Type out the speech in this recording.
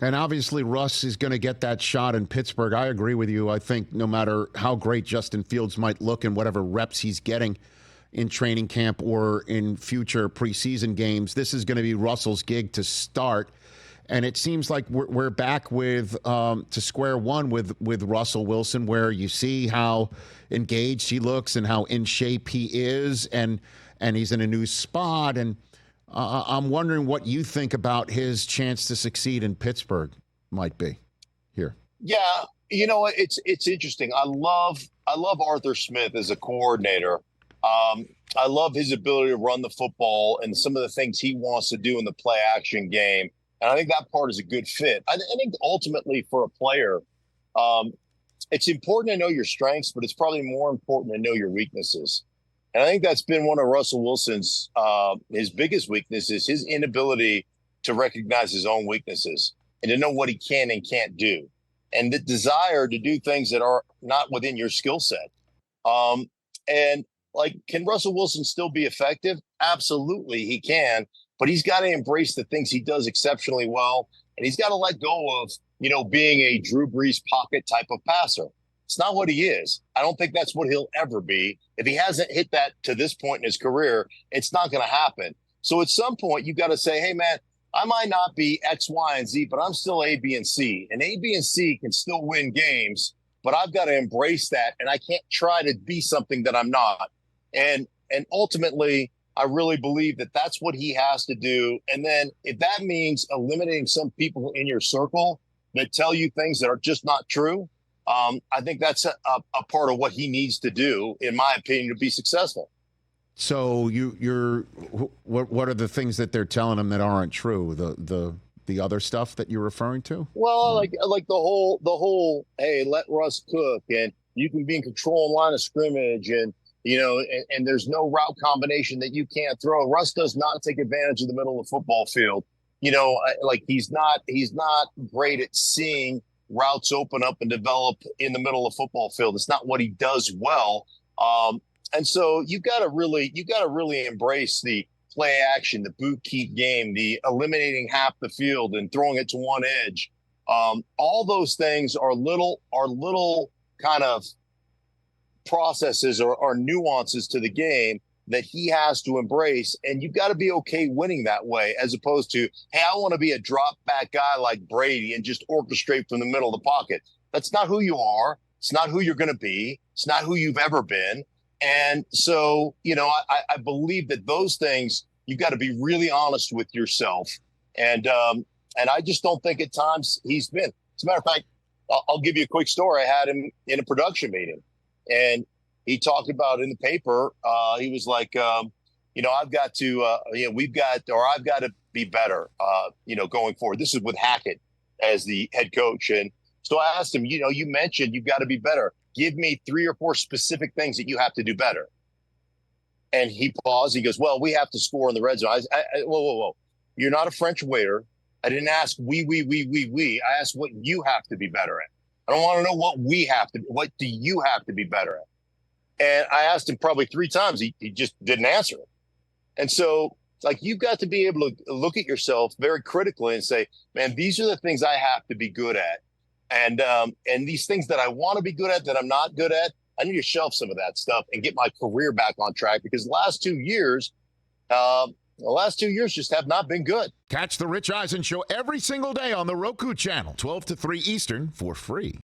And obviously, Russ is going to get that shot in Pittsburgh. I agree with you. I think no matter how great Justin Fields might look and whatever reps he's getting in training camp or in future preseason games, this is going to be Russell's gig to start. And it seems like we're back with to square one with Russell Wilson, where you see how engaged he looks and how in shape he is, and he's in a new spot. And I'm wondering what you think about his chance to succeed in Pittsburgh might be here. Yeah, it's interesting. I love Arthur Smith as a coordinator. I love his ability to run the football and some of the things he wants to do in the play action game. And I think that part is a good fit. I think ultimately for a player, it's important to know your strengths, but it's probably more important to know your weaknesses. And I think that's been one of Russell Wilson's his biggest weaknesses, his inability to recognize his own weaknesses and to know what he can and can't do, and the desire to do things that are not within your skill set. And can Russell Wilson still be effective? Absolutely, he can. But he's got to embrace the things he does exceptionally well, and he's got to let go of, being a Drew Brees pocket type of passer. It's not what he is. I don't think that's what he'll ever be. If he hasn't hit that to this point in his career, it's not going to happen. So at some point, you've got to say, hey, man, I might not be X, Y, and Z, but I'm still A, B, and C. And A, B, and C can still win games, but I've got to embrace that, and I can't try to be something that I'm not. And ultimately, I really believe that that's what he has to do. And then if that means eliminating some people in your circle that tell you things that are just not true, I think that's a part of what he needs to do, in my opinion, to be successful. So what are the things that they're telling him that aren't true? The other stuff that you're referring to? Well, like the whole, hey, let Russ cook, and you can be in control of line of scrimmage, and and there's no route combination that you can't throw. Russ does not take advantage of the middle of the football field. He's not great at seeing routes open up and develop in the middle of the football field. It's not what he does well. And so you got to really embrace the play action, the boot keep game, the eliminating half the field and throwing it to one edge. All those things are little kind of processes or nuances to the game that he has to embrace, and you've got to be okay winning that way, as opposed to, hey, I want to be a drop back guy like Brady and just orchestrate from the middle of the pocket. That's not who you are. It's not who you're going to be. It's not who you've ever been. And so, I believe that those things, you've got to be really honest with yourself. And I just don't think at times he's been. As a matter of fact, I'll give you a quick story. I had him in a production meeting, and he talked about in the paper. He was like, I've got to, I've got to be better, going forward. This is with Hackett as the head coach. And so I asked him, you mentioned you've got to be better. Give me 3 or 4 specific things that you have to do better. And he paused. He goes, well, we have to score in the red zone. Whoa. You're not a French waiter. I didn't ask we. I asked what you have to be better at. I don't want to know what do you have to be better at? And I asked him probably 3 times. He just didn't answer it. And so, you've got to be able to look at yourself very critically and say, man, these are the things I have to be good at. And these things that I want to be good at that I'm not good at, I need to shelf some of that stuff and get my career back on track, because the last 2 years just have not been good. Catch the Rich Eisen Show every single day on the Roku channel, 12 to 3 Eastern, for free.